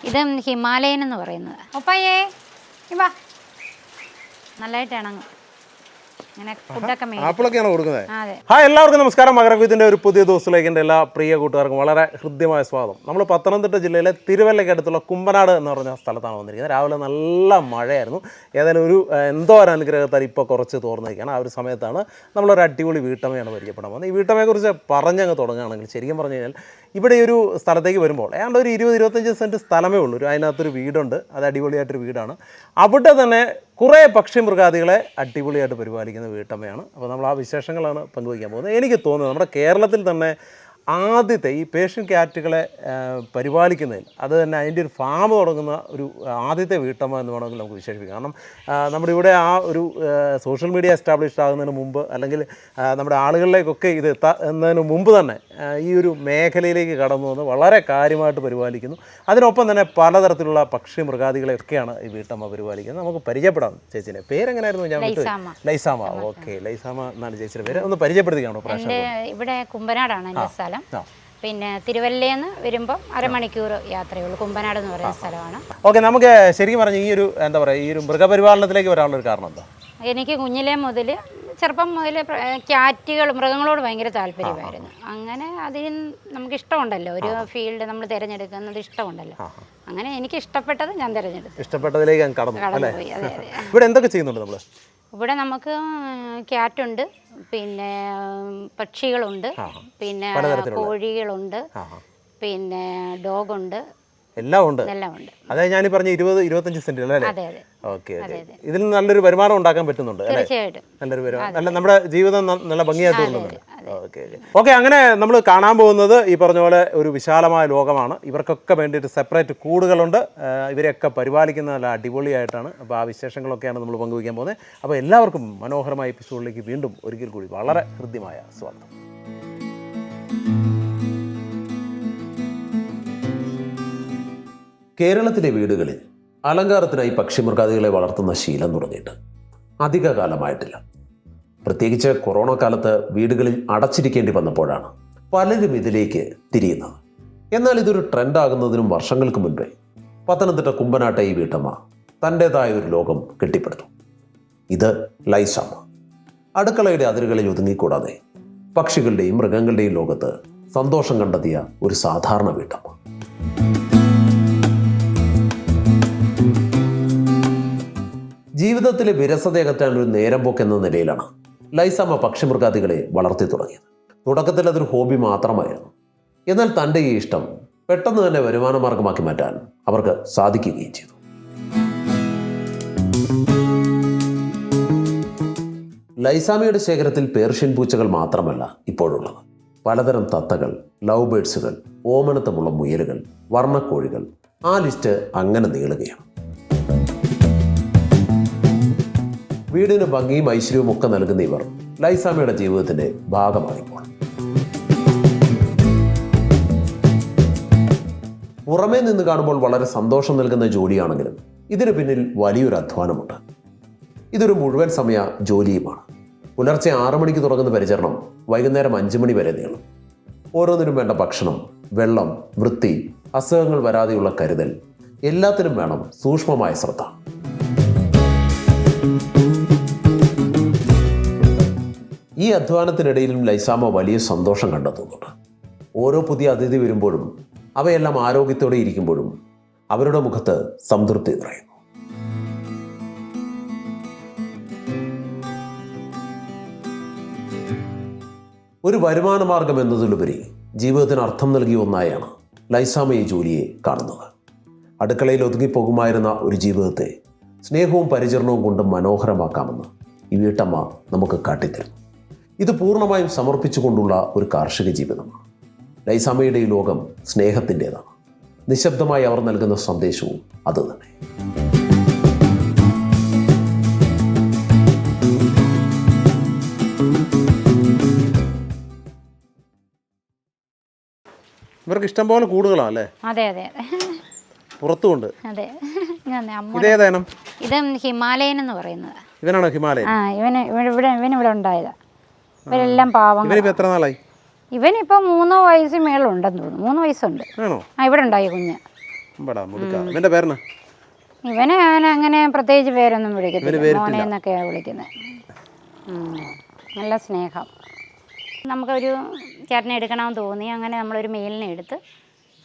ഇത് ഹിമാലയൻ എന്ന് പറയുന്നത്. ഒപ്പയേ വാ, നല്ലതായിട്ട് ഇണങ്ങും. ആപ്പിളൊക്കെയാണ് കൊടുക്കുന്നത്. ഹായ്, എല്ലാവർക്കും നമസ്കാരം. മകരവിത്തിന്റെ ഒരു പുതിയ ദിവസത്തിലേക്ക് എൻ്റെ എല്ലാ പ്രിയ കൂട്ടുകാർക്കും വളരെ ഹൃദ്യമായ സ്വാഗതം. നമ്മൾ പത്തനംതിട്ട ജില്ലയിലെ തിരുവല്ലയ്ക്കടുത്തുള്ള കുമ്പനാട് എന്ന് പറഞ്ഞ സ്ഥലത്താണ് വന്നിരിക്കുന്നത്. രാവിലെ നല്ല മഴയായിരുന്നു. ഏതായാലും എന്തോ ഒരു അനുഗ്രഹത്താൽ ഇപ്പോൾ കുറച്ച് തോർന്നിരിക്കുകയാണ്. ആ ഒരു സമയത്താണ് നമ്മളൊരു അടിപൊളി വീട്ടമ്മയാണ് പരിചയപ്പെടാൻ പോകുന്നത്. ഈ വീട്ടമ്മയെക്കുറിച്ച് പറഞ്ഞങ്ങ് തുടങ്ങുകയാണെങ്കിൽ ശരിക്കും പറഞ്ഞു കഴിഞ്ഞാൽ ഇവിടെ ഒരു സ്ഥലത്തേക്ക് വരുമ്പോൾ ഏതാണ്ട് ഒരു 20-25 സെൻറ്റ് സ്ഥലമേ ഉള്ളൂ. അതിനകത്തൊരു വീടുണ്ട്. അത് അടിപൊളിയായിട്ടൊരു വീടാണ്. അവിടെ തന്നെ കുറേ പക്ഷി മൃഗാദികളെ അടിപൊളിയായിട്ട് പരിപാലിക്കുന്ന വീട്ടമ്മയാണ്. അപ്പോൾ നമ്മൾ ആ വിശേഷങ്ങളാണ് പങ്കുവയ്ക്കാൻ പോകുന്നത്. എനിക്ക് തോന്നുന്നത് നമ്മുടെ കേരളത്തിൽ തന്നെ ആദ്യത്തെ ഈ പേർഷ്യൻ ക്യാറ്റുകളെ പരിപാലിക്കുന്നതിൽ അത് തന്നെ അതിൻ്റെ ഒരു ഫാം തുടങ്ങുന്ന ഒരു ആദ്യത്തെ വീട്ടമ്മ എന്ന് വേണമെങ്കിൽ നമുക്ക് വിശേഷിപ്പിക്കാം. കാരണം നമ്മുടെ ഇവിടെ ആ ഒരു സോഷ്യൽ മീഡിയ എസ്റ്റാബ്ലിഷ്ഡ് ആകുന്നതിന് മുമ്പ് അല്ലെങ്കിൽ നമ്മുടെ ആളുകളിലേക്കൊക്കെ ഇത് എത്തുന്നതിന് മുമ്പ് തന്നെ ഈ ഒരു മേഖലയിലേക്ക് കടന്നു വന്ന് വളരെ കാര്യമായിട്ട് പരിപാലിക്കുന്നു. അതിനൊപ്പം തന്നെ പലതരത്തിലുള്ള പക്ഷി മൃഗാദികളെയൊക്കെയാണ് ഈ വീട്ടമ്മ പരിപാലിക്കുന്നത്. നമുക്ക് പരിചയപ്പെടാം. ചേച്ചിൻ്റെ പേരെങ്ങനെയായിരുന്നു? ഞാൻ ലൈസാമ. ഓക്കെ, ലൈസാമ എന്നാണ് ചേച്ചിയുടെ പേര്. ഒന്ന് പരിചയപ്പെടുത്തിക്കാണോ? ഇവിടെ കുമ്പനാടാണ് എൻ്റെ സ്ഥലം. പിന്നെ തിരുവല്ലയെന്ന് വരുമ്പോൾ അരമണിക്കൂർ യാത്രയുള്ളൂ. കുമ്പനാട് എന്ന് പറയുന്ന സ്ഥലമാണ്. ഓക്കെ, നമുക്ക് ശരിക്കും പറഞ്ഞ ഈ ഒരു എന്താ പറയുക, ഈ ഒരു മൃഗപരിപാലനത്തിലേക്ക് വരാനുള്ളൊരു കാരണം എന്താ? എനിക്ക് കുഞ്ഞിലെ മുതൽ ചെറുപ്പം മുതൽ ക്യാറ്റുകൾ മൃഗങ്ങളോട് ഭയങ്കര താല്പര്യമായിരുന്നു. അങ്ങനെ അതിന് നമുക്ക് ഇഷ്ടമുണ്ടല്ലോ, ഒരു ഫീൽഡ് നമ്മൾ തിരഞ്ഞെടുക്കുന്നത് ഇഷ്ടമുണ്ടല്ലോ. അങ്ങനെ എനിക്ക് ഇഷ്ടപ്പെട്ടത് ഞാൻ തിരഞ്ഞെടുത്തു. ഇഷ്ടപ്പെട്ടതിലേക്ക് കടന്നു. ഇവിടെ എന്തൊക്കെ ചെയ്യുന്നുണ്ട് നമ്മൾ? ഇവിടെ നമുക്ക് ക്യാറ്റുണ്ട്, പിന്നെ പക്ഷികളുണ്ട്, പിന്നെ കോഴികളുണ്ട്, പിന്നെ ഡോഗുണ്ട്, എല്ലാം ഉണ്ട്. അതെ, ഞാൻ പറഞ്ഞ 20-25 സെന്റ് അല്ലേ? ഓക്കെ, ഇതിൽ നല്ലൊരു വരുമാനം ഉണ്ടാക്കാൻ പറ്റുന്നുണ്ട്. നല്ലൊരു വരുമാനം, നല്ല നമ്മുടെ ജീവിതം നല്ല ഭംഗിയായിട്ട് തോന്നുന്നുണ്ട്. ഓക്കെ, അങ്ങനെ നമ്മൾ കാണാൻ പോകുന്നത് ഈ പറഞ്ഞ പോലെ ഒരു വിശാലമായ ലോകമാണ്. ഇവർക്കൊക്കെ വേണ്ടിയിട്ട് സെപ്പറേറ്റ് കൂടുകളുണ്ട്. ഇവരെയൊക്കെ പരിപാലിക്കുന്ന നല്ല അടിപൊളിയായിട്ടാണ്. അപ്പോൾ ആ വിശേഷങ്ങളൊക്കെയാണ് നമ്മൾ പങ്കുവയ്ക്കാൻ പോകുന്നത്. അപ്പോൾ എല്ലാവർക്കും മനോഹരമായ എപ്പിസോഡിലേക്ക് വീണ്ടും ഒരിക്കൽ കൂടി വളരെ ഹൃദ്യമായ സ്വാഗതം. കേരളത്തിലെ വീടുകളിൽ അലങ്കാരത്തിനായി പക്ഷിമൃഗാദികളെ വളർത്തുന്ന ശീലം തുടങ്ങിയിട്ട് അധിക കാലമായിട്ടില്ല. പ്രത്യേകിച്ച് കൊറോണ കാലത്ത് വീടുകളിൽ അടച്ചിരിക്കേണ്ടി വന്നപ്പോഴാണ് പലരും ഇതിലേക്ക് തിരിയുന്നത്. എന്നാൽ ഇതൊരു ട്രെൻഡാകുന്നതിനും വർഷങ്ങൾക്ക് മുൻപേ പത്തനംതിട്ട കുമ്പനാട്ടെ ഈ വീട്ടമ്മ തൻ്റെതായ ഒരു ലോകം കെട്ടിപ്പടുത്തു. ഇത് ലൈസാമ. അടുക്കളയുടെ അതിരുകളിൽ ഒതുങ്ങിക്കൂടാതെ പക്ഷികളുടെയും മൃഗങ്ങളുടെയും ലോകത്ത് സന്തോഷം കണ്ടെത്തിയ ഒരു സാധാരണ വീട്ടമ്മ. ജീവിതത്തിലെ വിരസതയകറ്റാൻ ഒരു നേരം പോക്കെന്ന നിലയിലാണ് ലൈസാമ പക്ഷിമൃഗാദികളെ വളർത്തി തുടങ്ങിയത്. തുടക്കത്തിൽ അതൊരു ഹോബി മാത്രമായിരുന്നു. എന്നാൽ തൻ്റെ ഈ ഇഷ്ടം പെട്ടെന്ന് തന്നെ വരുമാന മാർഗമാക്കി മാറ്റാൻ അവർക്ക് സാധിക്കുകയും ചെയ്തു. ലൈസാമയുടെ ശേഖരത്തിൽ പേർഷ്യൻ പൂച്ചകൾ മാത്രമല്ല ഇപ്പോഴുള്ളത്. പലതരം തത്തകൾ, ലവ് ബേഡ്സുകൾ, ഓമനത്തമുള്ള മുയലുകൾ, വർണ്ണക്കോഴികൾ, ആ ലിസ്റ്റ് അങ്ങനെ നീളുകയാണ്. വീടിന് ഭംഗിയും ഐശ്വര്യവും ഒക്കെ നൽകുന്ന ഇവർ ലൈസാമയുടെ ജീവിതത്തിന്റെ ഭാഗമാണിപ്പോൾ. പുറമേ നിന്ന് കാണുമ്പോൾ വളരെ സന്തോഷം നൽകുന്ന ജോലിയാണെങ്കിലും ഇതിന് പിന്നിൽ വലിയൊരു അധ്വാനമുണ്ട്. ഇതൊരു മുഴുവൻ സമയ ജോലിയുമാണ്. പുലർച്ചെ 6 മണിക്ക് തുടങ്ങുന്ന പരിചരണം വൈകുന്നേരം 5 മണി വരെ നീളും. ഓരോന്നിനും വേണ്ട ഭക്ഷണം, വെള്ളം, വൃത്തി, അസുഖങ്ങൾ വരാതെയുള്ള കരുതൽ, എല്ലാത്തിനും വേണം സൂക്ഷ്മമായ ശ്രദ്ധ. ഈ അധ്വാനത്തിനിടയിലും ലൈസാമ വലിയ സന്തോഷം കണ്ടെത്തുന്നുണ്ട്. ഓരോ പുതിയ അതിഥി വരുമ്പോഴും അവയെല്ലാം ആരോഗ്യത്തോടെ ഇരിക്കുമ്പോഴും അവരുടെ മുഖത്ത് സംതൃപ്തി നിറയുന്നു. ഒരു വരുമാന മാർഗം എന്നതിലുപരി ജീവിതത്തിന് അർത്ഥം നൽകിയ ഒന്നായാണ് ലൈസാമ ഈ ജോലിയെ കാണുന്നത്. അടുക്കളയിൽ ഒതുങ്ങിപ്പോകുമായിരുന്ന ഒരു ജീവിതത്തെ സ്നേഹവും പരിചരണവും കൊണ്ട് മനോഹരമാക്കാമെന്ന് ഈ വീട്ടമ്മ നമുക്ക് കാട്ടിത്തരുന്നു. ഇത് പൂർണ്ണമായും സമർപ്പിച്ചുകൊണ്ടുള്ള ഒരു കാർഷിക ജീവിതമാണ്. ലൈസാമയുടെ ഈ ലോകം സ്നേഹത്തിൻ്റെതാണ്. നിശബ്ദമായി അവർ നൽകുന്ന സന്ദേശവും അതുതന്നെ. ഇവർക്ക് ഇഷ്ടം പോലെ കൂടുകളാണല്ലേ? അതെ അതെ, പുറത്തുണ്ട്. അതെ. ഇത് ഹിമാലയൻ എന്ന് പറയുന്നത്. ഇവനാണോ ഹിമാലയൻ? ഇവന് ഇവിടെ ഉണ്ടായതാ. ഇവരെല്ലാം പാവങ്ങൾ. എത്ര നാളായി? ഇവനിപ്പോൾ 3 വയസ്സ് മേളുണ്ടെന്ന് തോന്നുന്നു. 3 വയസ്സുണ്ട്. ആണോ? ഇവിടെ ഉണ്ടായി കുഞ്ഞ്. ഇവൻ്റെ പേരെന്നാ? ഇവനെ ഞാൻ അങ്ങനെ പ്രത്യേകിച്ച് പേരൊന്നും വിളിക്കത്തില്ല, മോനെ എന്നൊക്കെയാണ് വിളിക്കുന്നത്. നല്ല സ്നേഹം. നമുക്കൊരു ചേട്ടനെ എടുക്കണമെന്ന് തോന്നി. അങ്ങനെ നമ്മളൊരു മെയിലിനെ എടുത്ത്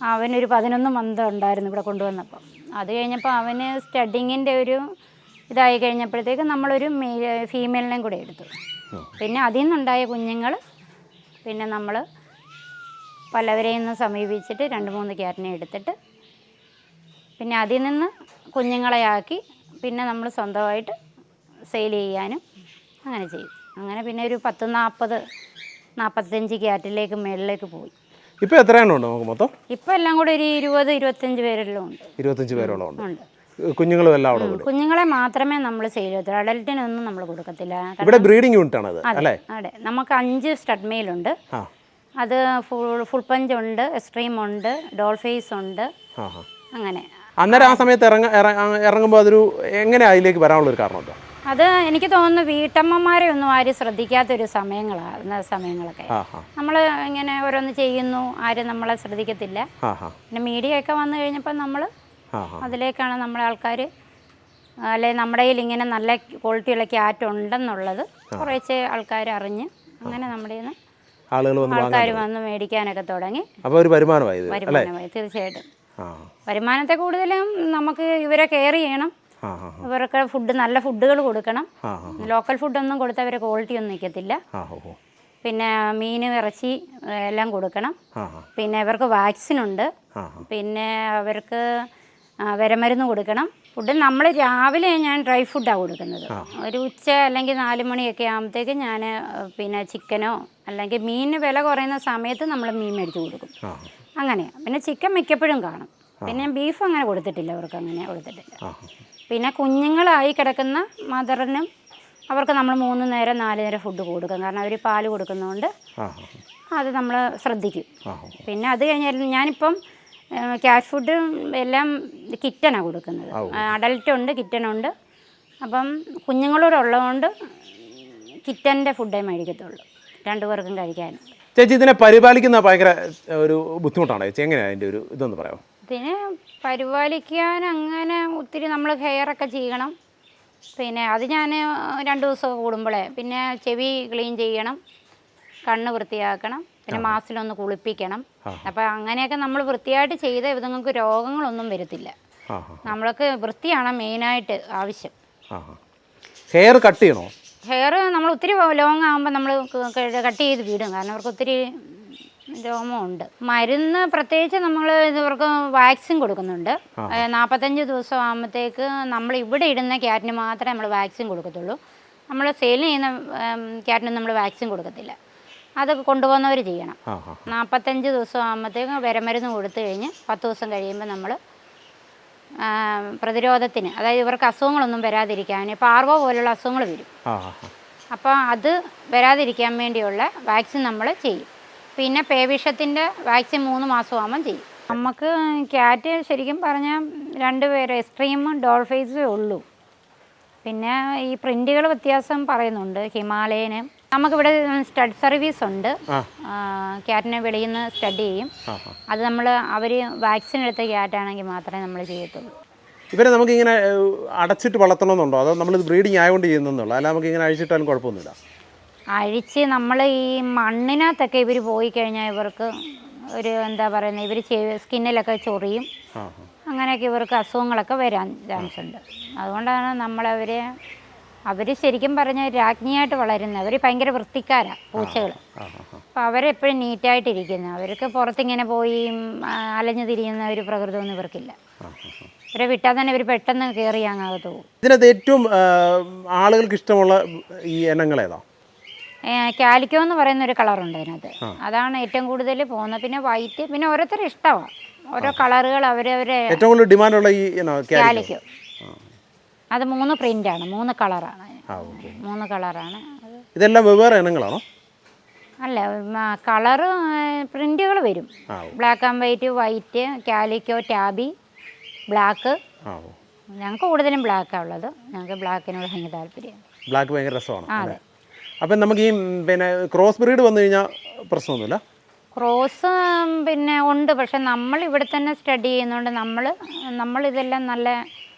അവനൊരു 11 മന്ത് ഉണ്ടായിരുന്നു ഇവിടെ കൊണ്ടുവന്നപ്പം. അത് കഴിഞ്ഞപ്പോൾ അവന് സ്റ്റഡിങ്ങിൻ്റെ ഒരു ഇതായി കഴിഞ്ഞപ്പോഴത്തേക്ക് നമ്മളൊരു ഫീമെയിലിനെയും കൂടെ എടുത്തു. പിന്നെ അതിൽ നിന്നുണ്ടായ കുഞ്ഞുങ്ങൾ പിന്നെ നമ്മൾ പലവരെയും നിന്ന് സമീപിച്ചിട്ട് 2-3 ക്യാറ്റിനെ എടുത്തിട്ട് പിന്നെ അതിൽ നിന്ന് കുഞ്ഞുങ്ങളെ ആക്കി പിന്നെ നമ്മൾ സ്വന്തമായിട്ട് സെയിൽ ചെയ്യാനും അങ്ങനെ ചെയ്യും. അങ്ങനെ പിന്നെ ഒരു 40-45 ക്യാറ്റിലേക്ക് മേളിലേക്ക് പോയി. ഇപ്പോൾ എത്ര എണ്ണം ഉണ്ട് നമുക്ക് മൊത്തം? ഇപ്പോൾ എല്ലാം കൂടെ ഒരു 20-25 പേരെല്ലാം ഉണ്ട്. 25 പേരോളം ഉണ്ട്. ഉണ്ട്. കുഞ്ഞുങ്ങളും എല്ലാം അവിടെ. കുഞ്ഞുങ്ങളെ മാത്രമേ നമ്മൾ സെയിൽ ചെയ്യത്തുള്ളൂ, അഡൽറ്റിനൊന്നും നമ്മൾ കൊടുക്കത്തില്ല. ഇവിടെ ബ്രീഡിംഗ് യൂണിറ്റ് ആണ് അല്ലേ? അതെ, നമുക്ക് 5 സ്റ്റഡ് മെയിലുണ്ട്. അത് ഫുൾ പഞ്ച് ഉണ്ട്, എക്സ്ട്രീം ഉണ്ട്, ഡോൾ ഫേസ് ഉണ്ട്. അങ്ങനെ അന്നേരം ആ സമയത്ത് ഇറങ്ങുമ്പോൾ അതൊരു എങ്ങനെ അതിലേക്ക് വരാനുള്ളൊരു കാരണം എന്താ? അത് എനിക്ക് തോന്നുന്നു വീട്ടമ്മമാരെ ഒന്നും ആരും ശ്രദ്ധിക്കാത്തൊരു സമയങ്ങളൊക്കെ. നമ്മൾ ഇങ്ങനെ ഓരോന്ന് ചെയ്യുന്നു, ആരും നമ്മളെ ശ്രദ്ധിക്കത്തില്ല. പിന്നെ മീഡിയ ഒക്കെ വന്നു കഴിഞ്ഞപ്പോൾ നമ്മൾ അതിലേക്കാണ് നമ്മളെ ആൾക്കാർ, അല്ലെ നമ്മുടെ കയ്യിൽ ഇങ്ങനെ നല്ല ക്വാളിറ്റിയുള്ള ക്യാറ്റ് ഉണ്ടെന്നുള്ളത് കുറേശ്ശെ ആൾക്കാർ അറിഞ്ഞ് അങ്ങനെ നമ്മുടെ ആൾക്കാർ വന്ന് മേടിക്കാനൊക്കെ തുടങ്ങി. അപ്പോൾ ഒരു വരുമാനമായി. തീർച്ചയായിട്ടും വരുമാനത്തെ കൂടുതലും നമുക്ക് ഇവരെ കെയർ ചെയ്യണം. ഇവർക്ക് നല്ല ഫുഡുകൾ കൊടുക്കണം. ലോക്കൽ ഫുഡൊന്നും കൊടുത്താൽ അവരെ ക്വാളിറ്റി ഒന്നും നിൽക്കത്തില്ല. പിന്നെ മീൻ, ഇറച്ചി എല്ലാം കൊടുക്കണം. പിന്നെ ഇവർക്ക് വാക്സിനുണ്ട്. പിന്നെ അവർക്ക് വിരമരുന്ന് കൊടുക്കണം. ഫുഡ് നമ്മൾ രാവിലെ ഞാൻ ഡ്രൈ ഫുഡാണ് കൊടുക്കുന്നത്. ഒരു ഉച്ച അല്ലെങ്കിൽ 4 മണിയൊക്കെ ആകുമ്പോഴത്തേക്ക് ഞാൻ പിന്നെ ചിക്കനോ അല്ലെങ്കിൽ മീനിന് വില കുറയുന്ന സമയത്ത് നമ്മൾ മീൻ മേടിച്ച് കൊടുക്കും. അങ്ങനെയാണ്. പിന്നെ ചിക്കൻ മിക്കപ്പോഴും കാണും. പിന്നെ ബീഫ് അങ്ങനെ കൊടുത്തിട്ടില്ല, അവർക്ക് അങ്ങനെ കൊടുത്തിട്ടില്ല. പിന്നെ കുഞ്ഞുങ്ങളായി കിടക്കുന്ന മദറിനും അവർക്ക് നമ്മൾ 3 നേരം 4 നേരം ഫുഡ് കൊടുക്കും. കാരണം അവർ പാല് കൊടുക്കുന്നതുകൊണ്ട് അത് നമ്മൾ ശ്രദ്ധിക്കും. പിന്നെ അത് കഴിഞ്ഞാൽ ഞാനിപ്പം ക്യാറ്റ് ഫുഡ് എല്ലാം കിറ്റനാണ് കൊടുക്കുന്നത്. അഡൽറ്റുണ്ട്, കിറ്റനുണ്ട്. അപ്പം കുഞ്ഞുങ്ങളോടുള്ളതുകൊണ്ട് കിറ്റൻ്റെ ഫുഡേ മേടിക്കത്തുള്ളൂ, 2 പേർക്കും കഴിക്കാനും. ചേച്ചി ഇതിനെ പരിപാലിക്കുന്ന ഭയങ്കര ഒരു ബുദ്ധിമുട്ടാണ് ചേച്ചി, എങ്ങനെയാണ് അതിൻ്റെ ഒരു ഇതൊന്ന് പറയാമോ? ഇതിനെ പരിപാലിക്കാൻ അങ്ങനെ ഒത്തിരി നമ്മൾ ഹെയറൊക്കെ ചെയ്യണം. പിന്നെ അത് ഞാൻ 2 ദിവസമൊക്കെ കൂടുമ്പോഴേ പിന്നെ ചെവി ക്ലീൻ ചെയ്യണം, കണ്ണ് വൃത്തിയാക്കണം, പിന്നെ മാസത്തിലൊന്ന് കുളിപ്പിക്കണം. അപ്പം അങ്ങനെയൊക്കെ നമ്മൾ വൃത്തിയായിട്ട് ചെയ്ത ഇതുങ്ങൾക്ക് രോഗങ്ങളൊന്നും വരത്തില്ല. നമ്മൾക്ക് വൃത്തിയാണ് മെയിനായിട്ട് ആവശ്യം. ഹെയർ കട്ട് ചെയ്യണോ? ഹെയർ നമ്മൾ ഒത്തിരി ലോങ് ആകുമ്പോൾ നമ്മൾ കട്ട് ചെയ്ത് വിടും. കാരണം അവർക്ക് ഒത്തിരി രോമമുണ്ട്. മരുന്ന് പ്രത്യേകിച്ച് നമ്മൾ ഇവർക്ക് വാക്സിൻ കൊടുക്കുന്നുണ്ട്. 45 ദിവസം ആകുമ്പോഴത്തേക്ക് നമ്മൾ ഇവിടെ ഇടുന്ന ക്യാറ്റിന് മാത്രമേ നമ്മൾ വാക്സിൻ കൊടുക്കത്തുള്ളൂ. നമ്മൾ സെയിൽ ചെയ്യുന്ന ക്യാറ്റിന് നമ്മൾ വാക്സിൻ കൊടുക്കത്തില്ല. അത് കൊണ്ടുപോകുന്നവർ ചെയ്യണം. 45 ദിവസം ആകുമ്പോഴത്തേക്ക് വിരമരുന്ന് കൊടുത്തു കഴിഞ്ഞ് 10 ദിവസം കഴിയുമ്പോൾ നമ്മൾ പ്രതിരോധത്തിന്, അതായത് ഇവർക്ക് അസുഖങ്ങളൊന്നും വരാതിരിക്കാൻ, പാർവോ പോലുള്ള അസുഖങ്ങൾ വരും. അപ്പോൾ അത് വരാതിരിക്കാൻ വേണ്ടിയുള്ള വാക്സിൻ നമ്മൾ ചെയ്യും. പിന്നെ പേവിഷത്തിൻ്റെ വാക്സിൻ 3 മാസമാകുമ്പം ചെയ്യും. നമുക്ക് ക്യാറ്റ് ശരിക്കും പറഞ്ഞാൽ 2 പേര്, എക്സ്ട്രീമും ഡോൾ ഫേസും ഉള്ളൂ. പിന്നെ ഈ പ്രിൻറ്റുകൾ വ്യത്യാസം പറയുന്നുണ്ട്. ഹിമാലയന് നമുക്കിവിടെ സ്റ്റഡ് സർവീസ് ഉണ്ട്. ക്യാറ്റിനെ വെളിയിൽ നിന്ന് സ്റ്റഡ് ചെയ്യും. അത് അവർ വാക്സിൻ എടുത്ത ക്യാറ്റാണെങ്കിൽ മാത്രമേ നമ്മൾ ചെയ്യത്തുള്ളൂ. ഇവരെ നമുക്കിങ്ങനെ അടച്ചിട്ട് വളർത്തണമെന്നുണ്ടോ, അതോ നമ്മളിത് ബ്രീഡിങ് ആയതുകൊണ്ട് ചെയ്യുന്നുള്ളൂ, അല്ല നമുക്കിങ്ങനെ അഴിച്ചിട്ടാലും കുഴപ്പമൊന്നുമില്ല? അഴിച്ച് നമ്മൾ ഈ മണ്ണിനകത്തൊക്കെ ഇവർ പോയി കഴിഞ്ഞാൽ ഇവർക്ക് ഒരു എന്താ പറയുന്നത്, ഇവർ സ്കിന്നിലൊക്കെ ചൊറിയും. അങ്ങനെയൊക്കെ ഇവർക്ക് അസുഖങ്ങളൊക്കെ വരാൻ ചാൻസ് ഉണ്ട്. അതുകൊണ്ടാണ് അവർ ശരിക്കും പറഞ്ഞാൽ രാജ്ഞിയായിട്ട് വളരുന്നത്. അവർ ഭയങ്കര വൃത്തിക്കാരാണ് പൂച്ചകൾ. അപ്പോൾ അവരെപ്പോഴും നീറ്റായിട്ടിരിക്കുന്നത്. അവർക്ക് പുറത്തിങ്ങനെ പോയി അലഞ്ഞു തിരിയുന്ന ഒരു പ്രകൃതമൊന്നും ഇവർക്കില്ല. ഇവരെ വിട്ടാൽ തന്നെ ഇവർ പെട്ടെന്ന് കയറി അങ്ങാകത്ത് പോകും. ഇതിനകത്ത് ഏറ്റവും ആളുകൾക്ക് ഇഷ്ടമുള്ള ഈ ഇനങ്ങളേതാ? കാലിക്കോ എന്ന് പറയുന്ന ഒരു കളറുണ്ട് അതിനകത്ത്. അതാണ് ഏറ്റവും കൂടുതൽ പോകുന്നത്. പിന്നെ വൈറ്റ്, പിന്നെ ഓരോരുത്തരും ഇഷ്ടമാണ് ഓരോ കളറുകൾ. അവരവരെ ഏറ്റവും കൂടുതൽ ഡിമാൻഡുള്ള ഈ കാലിക്കോ. അത് 3 പ്രിൻ്റാണ്, 3 കളറാണ്. 3 കളറാണ്. ഇതെല്ലാം വെവ്വേറെ ഇനങ്ങളാണോ? അല്ല, കളറ് പ്രിൻ്റുകൾ വരും. Black and white, white, calico, Tabby, black. ഞങ്ങൾക്ക് കൂടുതലും ബ്ലാക്കാണ് ഉള്ളത്. ഞങ്ങൾക്ക് ബ്ലാക്കിനോട് ഭയങ്കര താല്പര്യം. ബ്ലാക്ക് ഭയങ്കര രസമാണ്. അതെ. അപ്പം നമുക്ക് ഈ പിന്നെ ക്രോസ് ബ്രീഡ് വന്നു കഴിഞ്ഞാൽ പ്രശ്നമൊന്നുമില്ല? ക്രോസ് പിന്നെ ഉണ്ട്, പക്ഷെ നമ്മൾ ഇവിടെ തന്നെ സ്റ്റഡി ചെയ്യുന്നതുകൊണ്ട് നമ്മളിതെല്ലാം നല്ല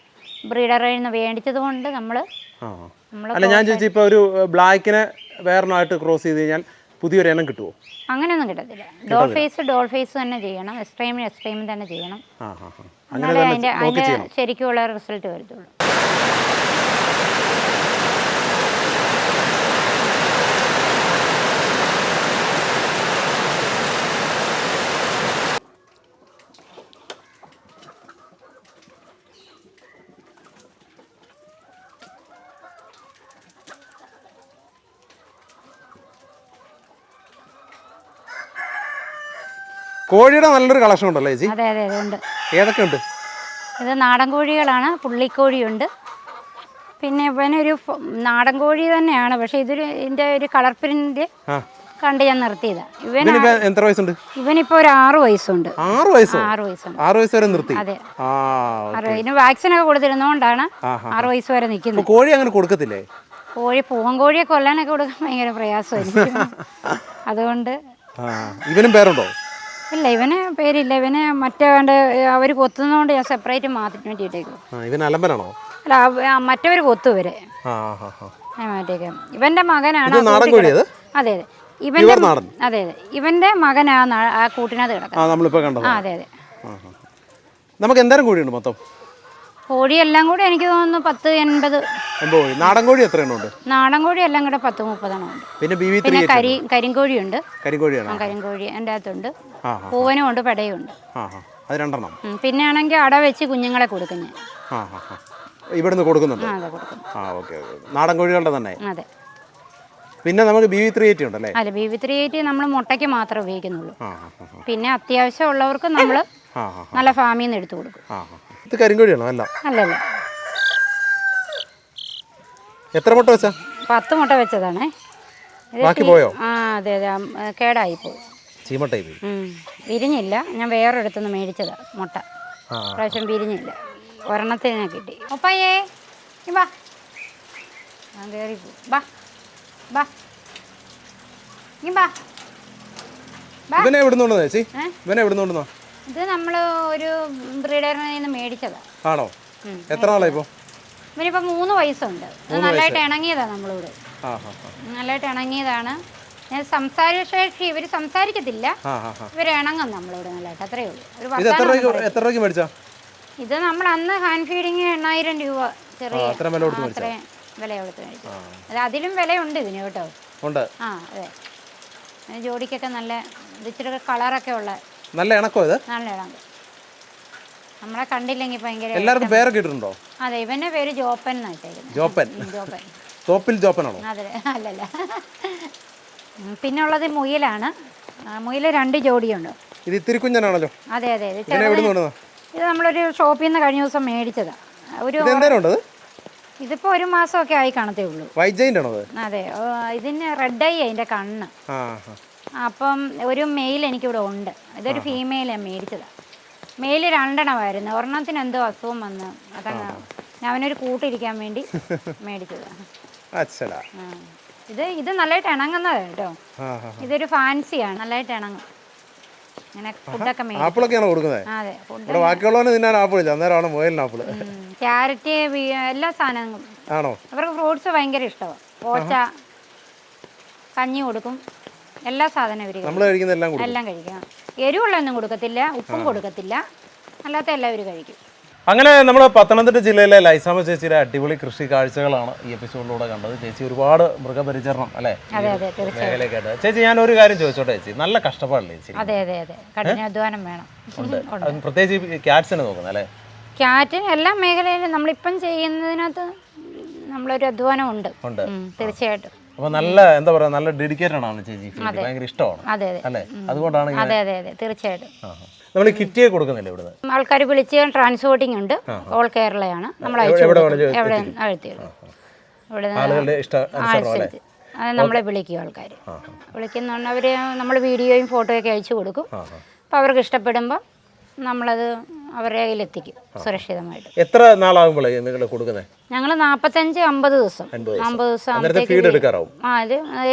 ബ്രീഡറിൽ നിന്ന് മേടിച്ചത് കൊണ്ട് അല്ല ഞാൻ ചോദിച്ചു ഇപ്പോൾ ഒരു ബ്ലാക്കിനെ വേറൊന്നായിട്ട് ക്രോസ് ചെയ്ത് കഴിഞ്ഞാൽ പുതിയൊരു ഇനം കിട്ടുമോ? അങ്ങനെയൊന്നും കിട്ടത്തില്ല. ഡോൾ ഫേസ് തന്നെ ചെയ്യണം, എക്സ്ട്രീം തന്നെ ചെയ്യണം. അങ്ങനെ അതിൻ്റെ ശരിക്കുള്ള റിസൾട്ട് വരത്തുള്ളൂ. കോഴിയുടെ നല്ലൊരു കളക്ഷൻ ഉണ്ടല്ലോ ചേച്ചി? അതെ അതെ ഉണ്ട്. ഏതൊക്കെ ഉണ്ട്? ഇത് നാടൻ കോഴികളാണ്. പുള്ളിക്കോഴിയുണ്ട്. പിന്നെ ഇവനൊരു നാടൻ കോഴി തന്നെയാണ്, പക്ഷെ ഇതിൻ്റെ ഒരു കളർ പ്രിന്റ് കണ്ട് ഞാൻ നിർത്തിയതാണ്. എത്ര വയസ്സുണ്ട്? ഇവനിപ്പോൾ ഒരു 6 വയസ്സുണ്ട്. 6 വയസ്സുണ്ട്. 6 വയസ്സ് വരെ നിർത്തി? അതെ. ഇതിന് വാക്സിനൊക്കെ കൊടുത്തിരുന്നോണ്ടാണ് 6 വയസ്സ് വരെ നിൽക്കുന്നത്. കോഴി അങ്ങനെ കൊടുക്കത്തില്ലേ? പൂവൻ കോഴിയെ കൊല്ലാനൊക്കെ കൊടുക്കാൻ ഭയങ്കര പ്രയാസമായിരിക്കും. അതുകൊണ്ട്. ഇവനും പേരുണ്ടോ? ഇല്ല, ഇവന് പേരില്ല. ഇവന് മറ്റേ അവർ കൊത്തുന്നതുകൊണ്ട് ഞാൻ സെപ്പറേറ്റ് മാറ്റിട്ടേക്കും. ഇവൻ അലമ്പനാണോ? അല്ല, മറ്റവർ കൊത്തും ഇവരെ. മാറ്റിയേക്കാം. ഇവന്റെ മകനാണ്. അതെ അതെ, അതെ ഇവന്റെ മകനാണ് ആ കൂട്ടിനകത്ത് കിടക്കുന്നത്. അതെ അതെ. നമുക്ക് എന്തോരം കോഴിയുണ്ട് മൊത്തം? കോഴി എല്ലാം കൂടി എനിക്ക് തോന്നുന്നു 10-80. നാടൻ കോഴി എത്ര എണ്ണം ഉണ്ട്? നാടൻ കോഴി എല്ലാം കൂടെ 10-30 എണ്ണം ഉണ്ട്. പിന്നെ കരിങ്കോഴിയുണ്ട്. കരിങ്കോഴി എൻ്റെ അകത്തുണ്ട്. പൂവനും ഉണ്ട്, പെടയും ഉണ്ട്. അത് 2 എണ്ണം. പിന്നെ ആണെങ്കിൽ അട വെച്ച് കുഞ്ഞുങ്ങളെ കൊടുക്കുന്നത്. ഇവിടുന്ന് കൊടുക്കുന്നുണ്ട്? നാടൻ കോഴികളുടെ തന്നെ. അതെ. പിന്നെ നമുക്ക് BV380 ഉണ്ടല്ലേ? അല്ല, BV380 നമ്മൾ മുട്ടയ്ക്ക് മാത്രമേ ഉപയോഗിക്കുന്നുള്ളൂ. പിന്നെ അത്യാവശ്യം ഉള്ളവർക്ക് നമ്മൾ നല്ല ഫാമിൽ നിന്ന് എടുത്തു കൊടുക്കും. ഇത് കരിങ്കോഴിയാണോ? അല്ല അല്ലല്ല. എത്ര മുട്ട വെച്ചാ? 10 മുട്ട വെച്ചതാണേ. ബാക്കി പോയോ? അതെ അതെ, കേടായിപ്പോയി. ചീമട്ടായി പോയി. വിരിഞ്ഞില്ല. ഞാൻ വേറൊരിടത്തുനിന്ന് മേടിച്ചതാ മുട്ട. പ്രാവശ്യം വിരിഞ്ഞില്ല. ഒരെണ്ണത്തിന് കിട്ടി. ഒപ്പയേ വാ, ഞാൻ കയറി പോ. ബാ ബാ ബാ. ഇവനെ എവിടുന്നുണ്ടോ ചേച്ചി? ഇവനെ എവിടുന്നുണ്ടെന്നോ? ഇത് നമ്മൾ ഒരു ബ്രീഡറിൽ നിന്ന് മേടിച്ചതാ. ആണോ? എത്ര നാളായി ഇപ്പോൾ? ഇവനിപ്പോൾ 3 വയസ്സുണ്ട്. നല്ലതായിട്ട് ഇണങ്ങിയതാണ് നമ്മളോട്. നല്ലതായിട്ട് ഇണങ്ങിയതാണ്. ഞാൻ സംസാരശേഷി ഇവർ സംസാരിക്കത്തില്ല, ഇവർ ഇണങ്ങും നമ്മളോട് നല്ലതായിട്ട്. അത്രയേ ഉള്ളൂ. എത്ര രൂപയ്ക്ക് മേടിച്ചാ? ഇത് നമ്മൾ അന്ന് ഹാൻഡ് ഫീഡിങ് 8000 രൂപ ചെറിയ അത്രയും വില കൊടുത്ത് മേടിച്ചു. അത് അതിലും വിലയുണ്ട് ഇതിന് കേട്ടോ. അതെ. ജോഡിക്കൊക്കെ നല്ല ഇച്ചിരി കളറൊക്കെ ഉള്ള നല്ല ഇണക്കോ? ഇത് നല്ല ഇണക്കം. നമ്മളെ കണ്ടില്ലെങ്കിൽ ഭയങ്കര. എല്ലാവർക്കും പേരൊക്കെ ഇട്ടിട്ടുണ്ടോ? അതെ, ഇവന്റെ പേര് ജോപ്പൻ എന്നാ വെച്ചേക്കുന്നത്. ജോപ്പൻ. തോപ്പിൽ ജോപ്പനാണോ? അതെ. അല്ലല്ല. പിന്നെ ഉള്ളത് മുയലാണ്. മുയൽ 2 ജോഡിയുണ്ട്. ഇത് ഇത്തിരി കുഞ്ഞനാണല്ലോ. അതെ അതെ. ഇത് നമ്മളൊരു ഷോപ്പിൽ നിന്ന് കഴിഞ്ഞ ദിവസം മേടിച്ചതാ. ഇതിപ്പോ 1 മാസമൊക്കെ ആയി കാണത്തേ ഉള്ളൂ. അതെ. ഇതിന് റെഡ് ഐ അതിന്റെ കണ്ണ്. അപ്പം ഒരു മെയിൽ എനിക്കിവിടെ ഉണ്ട്. ഇതൊരു ഫീമെയിൽ ഞാൻ മേടിച്ചതാ. മെയിൽ 2 എണ്ണമായിരുന്നു. ഒരെണ്ണത്തിന് എന്തോ അസുഖം വന്ന് അതങ്ങ് അവനൊരു കൂട്ടിരിക്കാൻ വേണ്ടി മേടിച്ചതാ. ഇത് നല്ലതായിട്ട് ഇണങ്ങുന്നതാണ് കേട്ടോ. ഇതൊരു ഫാൻസിയാണ്. നല്ലതായിട്ട് ഇണങ്ങും. ഇങ്ങനെ ഫുഡൊക്കെ ക്യാരറ്റ് എല്ലാ സാധനങ്ങളും. അവർക്ക് ഫ്രൂട്ട്സ് ഭയങ്കര ഇഷ്ടമാണ്. പോച്ച, കഞ്ഞി കൊടുക്കും, എല്ലാ സാധനവും എല്ലാം കഴിക്കണം. എരിവുള്ളൊന്നും കൊടുക്കത്തില്ല, ഉപ്പും കൊടുക്കത്തില്ല, അല്ലാത്ത എല്ലാവരും കഴിക്കും. അങ്ങനെ നമ്മൾ പത്തനംതിട്ട ജില്ലയിലെ ലൈസാമ ചേച്ചിയുടെ അടിപൊളി കൃഷി കാഴ്ചകളാണ് ഈ എപ്പിസോഡിലൂടെ കണ്ടത്. ചേച്ചി ഒരുപാട് മൃഗപരിചരണം അല്ലേ മേഖലയൊക്കെയായിട്ട്. ചേച്ചി ഞാൻ ഒരു കാര്യം ചോദിച്ചോട്ടെ ചേച്ചി, നല്ല കഷ്ടപ്പാടല്ലേ ചേച്ചി? അതെ അതെ അതെ, കഠിനാധ്വാനം വേണം. പ്രത്യേകിച്ച് ക്യാറ്റ്സിനെ നോക്കുന്നത് അല്ലേ? ക്യാറ്റിന് എല്ലാ മേഖലയിലും നമ്മളിപ്പം ചെയ്യുന്നതിനകത്ത് നമ്മളൊരു അധ്വാനം ഉണ്ട് തീർച്ചയായിട്ടും. അപ്പൊ നല്ല എന്താ പറയാ, നല്ല ഡെഡിക്കേറ്റഡ് ആണ് ചേച്ചി. ഭയങ്കര ഇഷ്ടമാണ് അല്ലേ? അതുകൊണ്ടാണ്. അതെ അതെ അതെ, തീർച്ചയായിട്ടും. നമ്മൾ കിറ്റ് കൊടുക്കുന്നില്ല ഇവിടെ? ആൾക്കാർ വിളിച്ച് ട്രാൻസ്പോർട്ടിംഗ് ഉണ്ട്. ഓൾ കേരളയാണ്. നമ്മൾ അത് നമ്മളെ വിളിക്കും ആൾക്കാർ. വിളിക്കുന്ന അവർ നമ്മൾ വീഡിയോയും ഫോട്ടോയൊക്കെ അയച്ചു കൊടുക്കും. അപ്പോൾ അവർക്ക് ഇഷ്ടപ്പെടുമ്പോൾ നമ്മളത് അവരുടെ കയ്യിലെത്തിക്കും സുരക്ഷിതമായിട്ട്. എത്ര നാളാകുമ്പോൾ നിങ്ങൾ കൊടുക്കുന്നത്? ഞങ്ങൾ 45-50 ദിവസം. 50 ദിവസം ആകുമ്പോഴത്തേക്ക്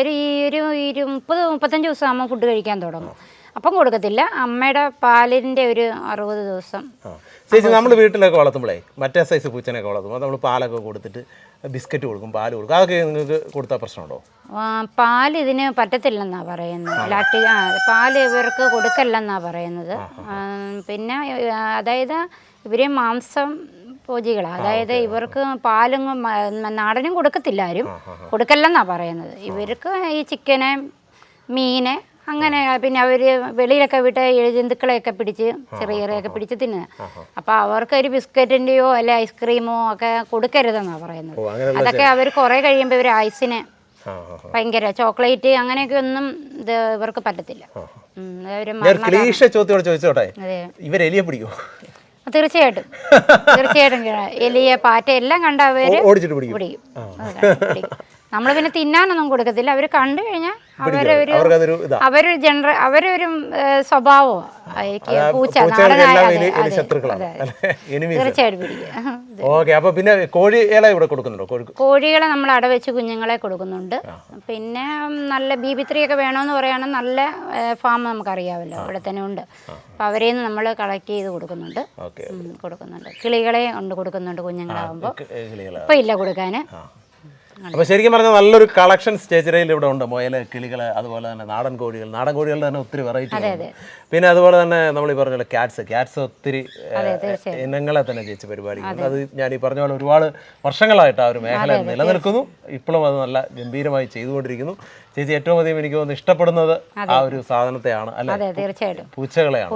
ഒരു 30-35 ദിവസം ആകുമ്പോൾ ഫുഡ് കഴിക്കാൻ തുടങ്ങും. അപ്പം കൊടുക്കത്തില്ല. അമ്മയുടെ പാലിൻ്റെ ഒരു 60 ദിവസം. ചേച്ചി നമ്മൾ വീട്ടിലൊക്കെ വളർത്തുമ്പോഴേ മറ്റേ സൈസ് പൂച്ചനെയൊക്കെ വളർത്തുമ്പോൾ നമ്മൾ പാലൊക്കെ കൊടുത്തിട്ട് ബിസ്ക്കറ്റ് കൊടുക്കും, പാല് കൊടുക്കും, അതൊക്കെ നിങ്ങൾക്ക് കൊടുത്താൽ പ്രശ്നമുണ്ടോ? പാൽ ഇതിന് പറ്റത്തില്ലെന്നാണ് പറയുന്നത്. പാല് ഇവർക്ക് കൊടുക്കല്ലെന്നാണ് പറയുന്നത്. പിന്നെ അതായത് ഇവർ മാംസം ഭോജികളാണ്. അതായത് ഇവർക്ക് പാലും നാടനും കൊടുക്കത്തില്ല, ആരും കൊടുക്കല്ലെന്നാണ് പറയുന്നത്. ഇവർക്ക് ഈ ചിക്കന്, മീന്, അങ്ങനെ പിന്നെ അവർ വെളിയിലൊക്കെ വിട്ട് ജന്തുക്കളെയൊക്കെ പിടിച്ച് ചെറിയൊക്കെ പിടിച്ച് തിന്നുക. അപ്പോൾ അവർക്ക് ഒരു ബിസ്ക്കറ്റിൻ്റെയോ അല്ലെ ഐസ്ക്രീമോ ഒക്കെ കൊടുക്കരുതെന്നാണ് പറയുന്നത്. അതൊക്കെ അവർ കുറേ കഴിയുമ്പോൾ ഇവർ ആയുസിന് ഭയങ്കര ചോക്ലേറ്റ് അങ്ങനെയൊക്കെ ഒന്നും ഇത് ഇവർക്ക് പറ്റത്തില്ല. ചോദിച്ചോട്ടെ, ഇവർ എലിയെ പിടിക്കുമോ? തീർച്ചയായിട്ടും തീർച്ചയായിട്ടും എലിയെ, പാറ്റ എല്ലാം കണ്ട അവര് പിടിക്കും. നമ്മൾ പിന്നെ തിന്നാനൊന്നും കൊടുക്കത്തില്ല. അവർ കണ്ടു കഴിഞ്ഞാൽ അവരൊരു സ്വഭാവം പൂച്ച തീർച്ചയായിട്ടും പിടിക്കും. കോഴികളെ നമ്മൾ അടവെച്ച് കുഞ്ഞുങ്ങളെ കൊടുക്കുന്നുണ്ട്. പിന്നെ നല്ല BB3 ഒക്കെ വേണമെന്ന് പറയുകയാണെങ്കിൽ നല്ല ഫാം നമുക്കറിയാമല്ലോ, ഇവിടെ തന്നെ ഉണ്ട്. അപ്പം അവരെ നമ്മൾ കളക്ട് ചെയ്ത് കൊടുക്കുന്നുണ്ട്. കിളികളെ കൊടുക്കുന്നുണ്ട് കുഞ്ഞുങ്ങളാകുമ്പോൾ. ഇപ്പം ഇല്ല കൊടുക്കാൻ. അപ്പോൾ ശരിക്കും പറഞ്ഞാൽ നല്ലൊരു കളക്ഷൻസ് ചേച്ചിരയിൽ ഇവിടെ ഉണ്ട്. മുയല്, കിളികൾ, അതുപോലെ തന്നെ നാടൻ കോഴികളുടെ തന്നെ ഒത്തിരി വെറൈറ്റി. പിന്നെ അതുപോലെ തന്നെ നമ്മൾ ഈ പറഞ്ഞ ക്യാറ്റ്സ് ഒത്തിരി ഇനങ്ങളെ തന്നെ ചേച്ചി പരിപാലിക്കുന്നത്. അത് ഞാൻ ഈ പറഞ്ഞ പോലെ ഒരുപാട് വർഷങ്ങളായിട്ട് ആ ഒരു മേഖല നിലനിൽക്കുന്നു. ഇപ്പോഴും അത് നല്ല ഗംഭീരമായി ചെയ്തുകൊണ്ടിരിക്കുന്നു. ചേച്ചി ഏറ്റവും അധികം എനിക്ക് തോന്നുന്നു ഇഷ്ടപ്പെടുന്നത് ആ ഒരു സാധനത്തെയാണ്, അല്ലെ? തീർച്ചയായിട്ടും പൂച്ചകളെയാണ്.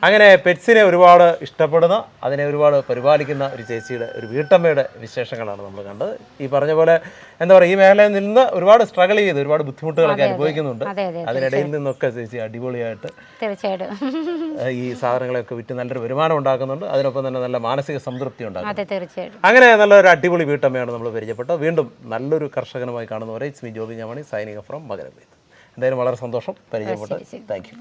അങ്ങനെ പെറ്റ്സിനെ ഒരുപാട് ഇഷ്ടപ്പെടുന്ന, അതിനെ ഒരുപാട് പരിപാലിക്കുന്ന ഒരു ചേച്ചിയുടെ, ഒരു വീട്ടമ്മയുടെ വിശേഷങ്ങളാണ് നമ്മൾ കണ്ടത്. ഈ പറഞ്ഞ പോലെ എന്താ പറയുക, ഈ മേഖലയിൽ നിന്ന് ഒരുപാട് സ്ട്രഗിൾ ചെയ്ത് ഒരുപാട് ബുദ്ധിമുട്ടുകളൊക്കെ അനുഭവിക്കുന്നുണ്ട്. അതിനിടയിൽ നിന്നൊക്കെ ചേച്ചി അടിപൊളിയായിട്ട് തീർച്ചയായിട്ടും ഈ സാധനങ്ങളെയൊക്കെ വിറ്റ് നല്ലൊരു വരുമാനം ഉണ്ടാക്കുന്നുണ്ട്. അതിനൊപ്പം തന്നെ നല്ല മാനസിക സംതൃപ്തി ഉണ്ടാക്കും. തീർച്ചയായിട്ടും അങ്ങനെ നല്ലൊരു അടിപൊളി വീട്ടമ്മയാണ് നമ്മൾ പരിചയപ്പെട്ടത്. വീണ്ടും നല്ലൊരു കർഷകനുമായി കാണുന്നവരെ ഇറ്റ്സ് മീ ജോബി ഞാമണി സൈനിങ് ഫ്രം മകരവിത്ത്. എന്തായാലും വളരെ സന്തോഷം പരിചയപ്പെട്ടത്. Thank U.